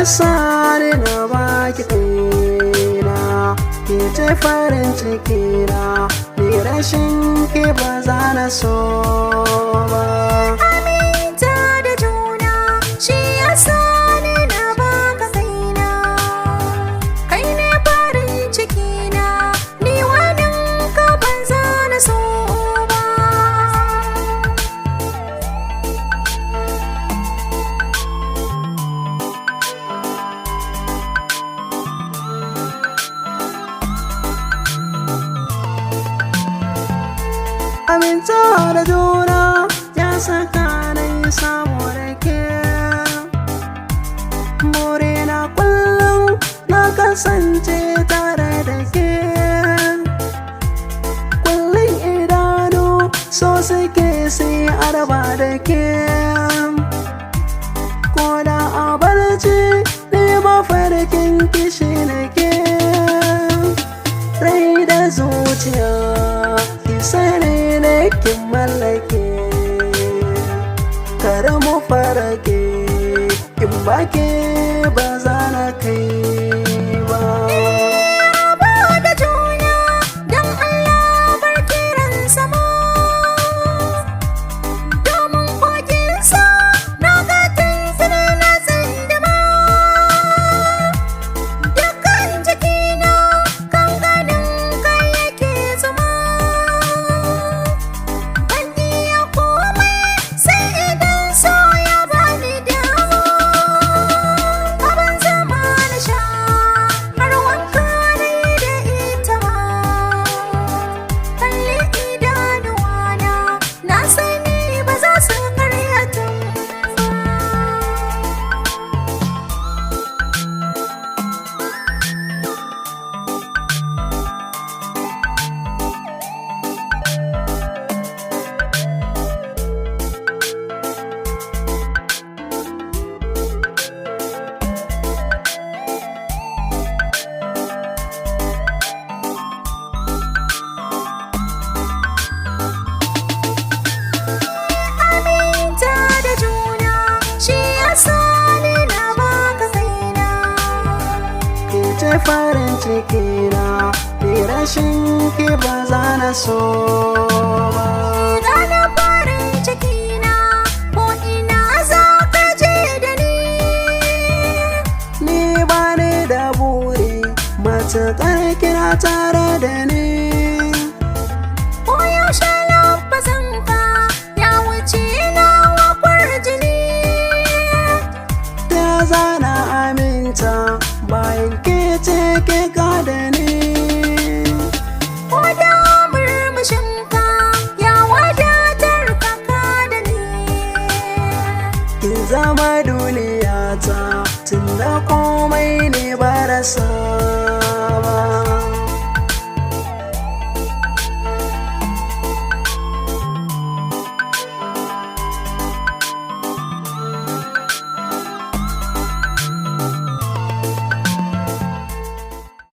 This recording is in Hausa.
sani na baki kaina, ke ce farin cikina, ni rashin ki ba za na so ba. Aminta da juna shi ya sani na baka kaina, kai ne farin cikina, ni wanin ka ban za na so ba. Aminta da juna ya saka na yi samu da ke, burina kullum na kasance tare da ke, kullum idanu so suke sai araba da ke, ko da a barci ne mafarkin kishi na ke, rai da zuciya ki sani ne kin mallake, kare mu farake in bake ba za na kai ba. Ba da juna don Allah bar kiran sama, domin kokinsa na ga tuntuni na tsindima, dukkan jikina kan ganin kai yake zama, ban iya komai sai idan so ya bani dama, abin zama na sha har wanka na yi da ita ma, kalli idanuwana na sani ba za su karyata ba. Aminta da juna shi ya sani na baka kaina, Ke ce farin cikina, ni rashin ki ba za na so ba. gana farin cikina ko ina za ka je da ni. Ni ba ni da buri matuƙar kina tare da ni, Koyaushe lafazanka ya wuce nawa kwarjini, ta zana aminta bayan ke ce ke ka da ni. ko da murmushinka ya wadatar kaka da ni. Kin zama duniyata tun da komai ne ba rasa